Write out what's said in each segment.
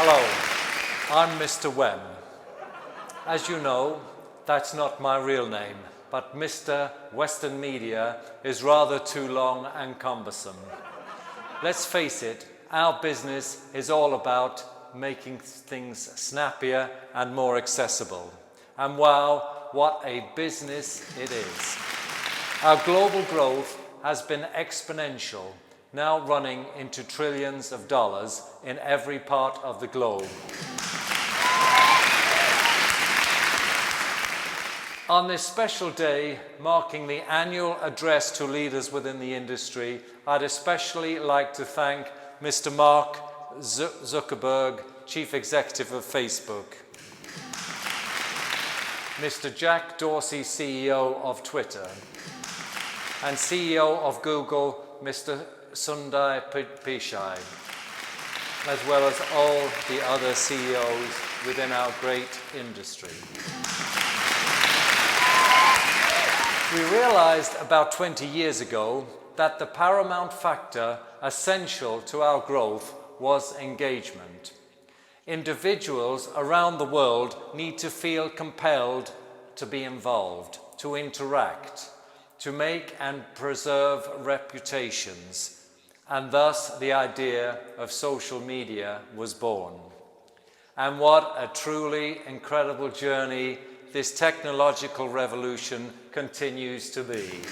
Hello, I'm Mr. Wem. As you know, that's not my real name, but Mr. Western Media is rather too long and cumbersome. Let's face it, our business is all about making things snappier and more accessible. And wow, what a business it is. Our global growth has been exponential, now running into trillions of dollars in every part of the globe. On this special day, marking the annual address to leaders within the industry, I'd especially like to thank Mr. Mark Zuckerberg, Chief Executive of Facebook, Mr. Jack Dorsey, CEO of Twitter, and CEO of Google, Mr. Sundar Pichai, as well as all the other CEOs within our great industry. We realized about 20 years ago that the paramount factor essential to our growth was engagement. Individuals around the world need to feel compelled to be involved, to interact, to make and preserve reputations, and thus the idea of social media was born. And what a truly incredible journey this technological revolution continues to be.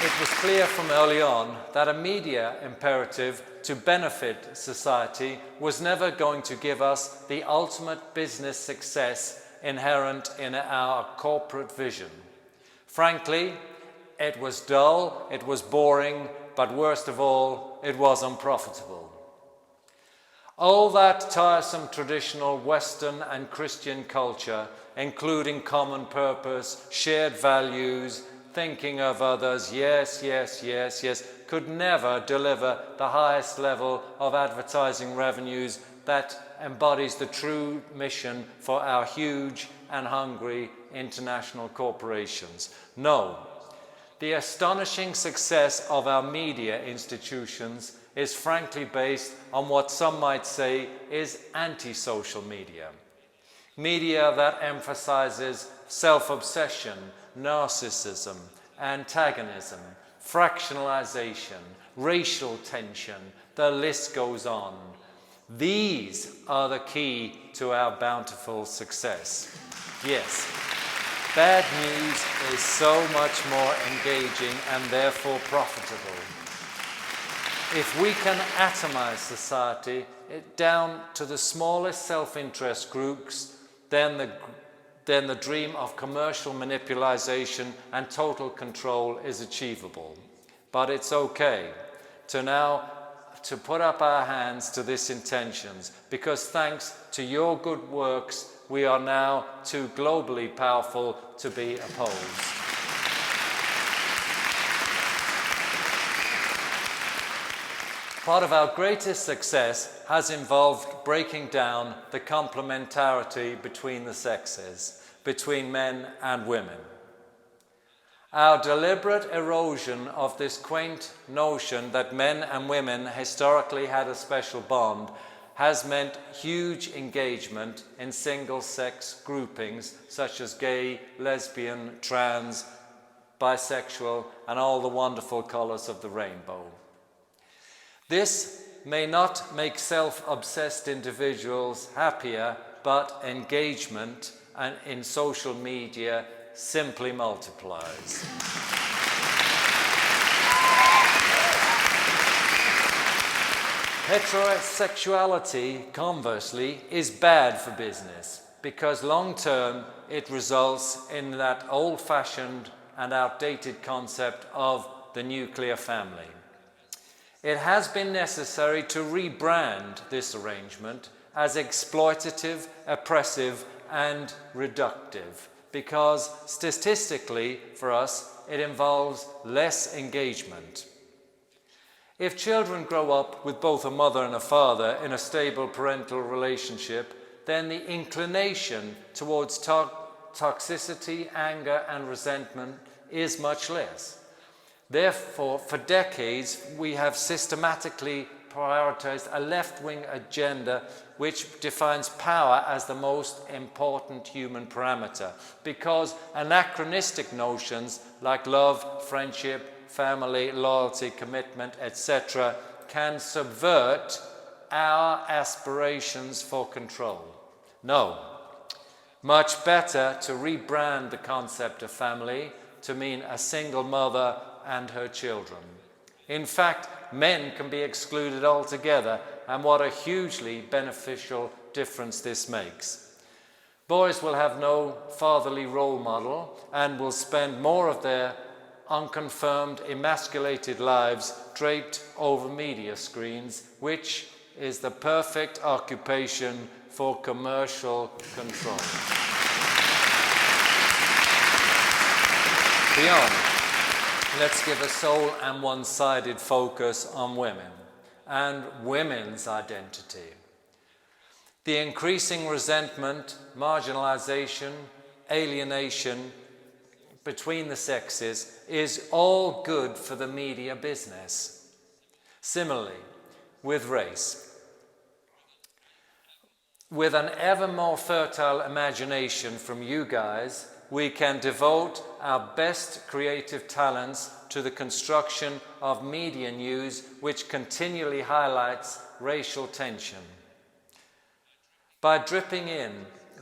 It was clear from early on that a media imperative to benefit society was never going to give us the ultimate business success inherent in our corporate vision. Frankly, it was dull, it was boring, but worst of all, it was unprofitable. All that tiresome traditional Western and Christian culture, including common purpose, shared values, thinking of others, yes, could never deliver the highest level of advertising revenues that embodies the true mission for our huge and hungry international corporations. No, the astonishing success of our media institutions is frankly based on what some might say is anti-social media. Media that emphasizes self-obsession, narcissism, antagonism, fractionalization, racial tension, the list goes on. These are the key to our bountiful success. Yes, bad news is so much more engaging and therefore profitable. If we can atomize society down to the smallest self-interest groups, then the dream of commercial manipulation and total control is achievable. But it's okay to put up our hands to these intentions, because thanks to your good works, we are now too globally powerful to be opposed. Part of our greatest success has involved breaking down the complementarity between the sexes, between men and women. Our deliberate erosion of this quaint notion that men and women historically had a special bond has meant huge engagement in single-sex groupings such as gay, lesbian, trans, bisexual, and all the wonderful colors of the rainbow. This may not make self-obsessed individuals happier, but engagement in social media simply multiplies. Heterosexuality, conversely, is bad for business because long-term it results in that old-fashioned and outdated concept of the nuclear family. It has been necessary to rebrand this arrangement as exploitative, oppressive, and reductive, because statistically, for us, it involves less engagement. If children grow up with both a mother and a father in a stable parental relationship, then the inclination towards toxicity, anger, and resentment is much less. Therefore, for decades, we have systematically prioritized a left-wing agenda which defines power as the most important human parameter, because anachronistic notions like love, friendship, family, loyalty, commitment, etc. can subvert our aspirations for control. No, much better to rebrand the concept of family to mean a single mother and her children. In fact, men can be excluded altogether, and what a hugely beneficial difference this makes. Boys will have no fatherly role model and will spend more of their unconfirmed, emasculated lives draped over media screens, which is the perfect occupation for commercial control. Beyond, let's give a sole and one-sided focus on women and women's identity. The increasing resentment, marginalization, alienation between the sexes is all good for the media business. Similarly, with race. With an ever more fertile imagination from you guys, we can devote our best creative talents to the construction of media news which continually highlights racial tension. By dripping in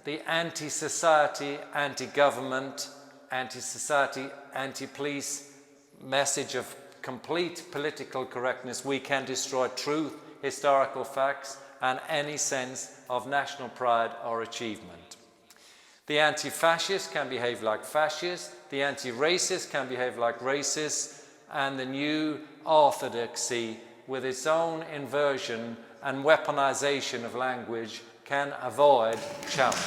the anti-society, anti-government, anti-society, anti-police message of complete political correctness, we can destroy truth, historical facts, and any sense of national pride or achievement. The anti-fascist can behave like fascists, the anti-racist can behave like racists, and the new orthodoxy, with its own inversion and weaponization of language, can avoid challenge.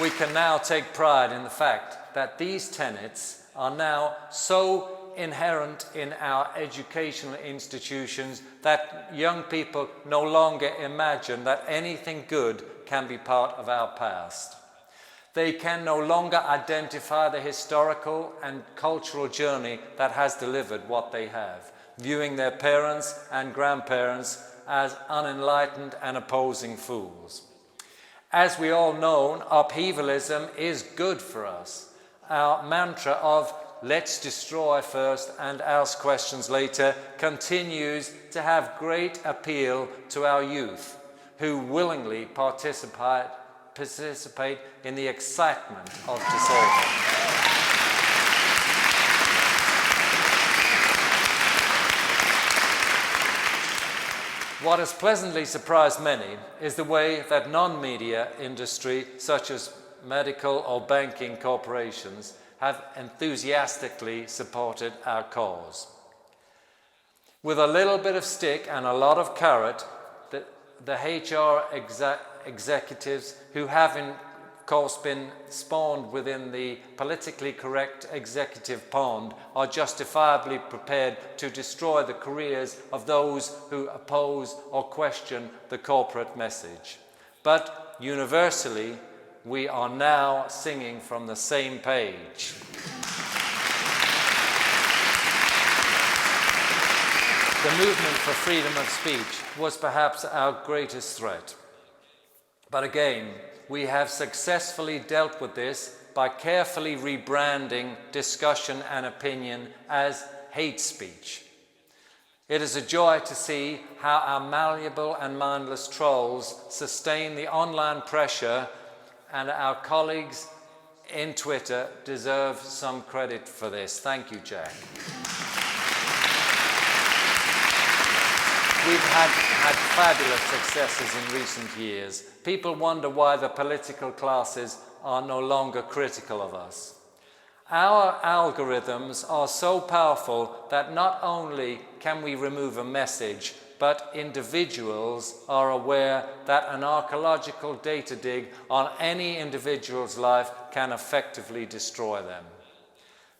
We can now take pride in the fact that these tenets are now so inherent in our educational institutions that young people no longer imagine that anything good can be part of our past. They can no longer identify the historical and cultural journey that has delivered what they have, viewing their parents and grandparents as unenlightened and opposing fools. As we all know, upheavalism is good for us. Our mantra of let's destroy first and ask questions later continues to have great appeal to our youth, who willingly participate in the excitement of disorder. What has pleasantly surprised many is the way that non-media industry, such as medical or banking corporations, have enthusiastically supported our cause. With a little bit of stick and a lot of carrot, the HR executives who have, of course, been spawned within the politically correct executive pond are justifiably prepared to destroy the careers of those who oppose or question the corporate message. But universally, we are now singing from the same page. The movement for freedom of speech was perhaps our greatest threat. But again, we have successfully dealt with this by carefully rebranding discussion and opinion as hate speech. It is a joy to see how our malleable and mindless trolls sustain the online pressure, and our colleagues in Twitter deserve some credit for this. Thank you, Jack. We've had fabulous successes in recent years. People wonder why the political classes are no longer critical of us. Our algorithms are so powerful that not only can we remove a message, but individuals are aware that an archaeological data dig on any individual's life can effectively destroy them.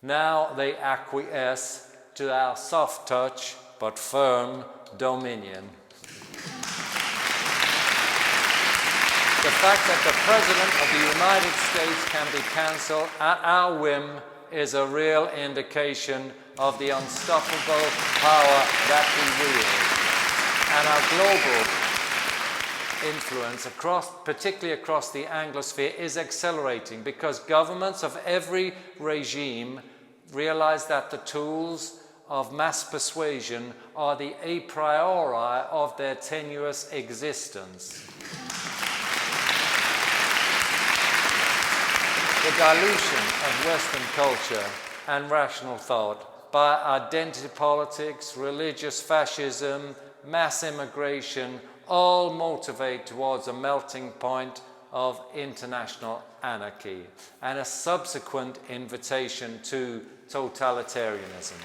Now they acquiesce to our soft touch but firm dominion. The fact that the President of the United States can be cancelled at our whim is a real indication of the unstoppable power that we wield. And our global influence, particularly across the Anglosphere, is accelerating because governments of every regime realize that the tools of mass persuasion are the a priori of their tenuous existence. The dilution of Western culture and rational thought by identity politics, religious fascism, mass immigration, all motivate towards a melting point of international anarchy and a subsequent invitation to totalitarianism.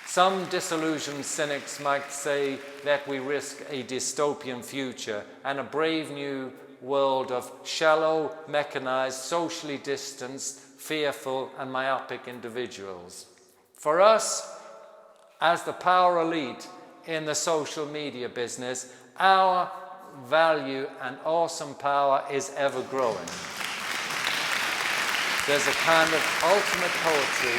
Some disillusioned cynics might say that we risk a dystopian future and a brave new world of shallow, mechanized, socially distanced, fearful and myopic individuals. For us, as the power elite in the social media business, our value and awesome power is ever growing. There's a kind of ultimate poetry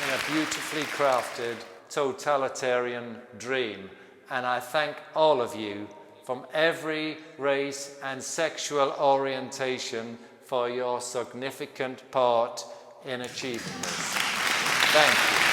in a beautifully crafted totalitarian dream, and I thank all of you from every race and sexual orientation for your significant part in achieving this. Thank you.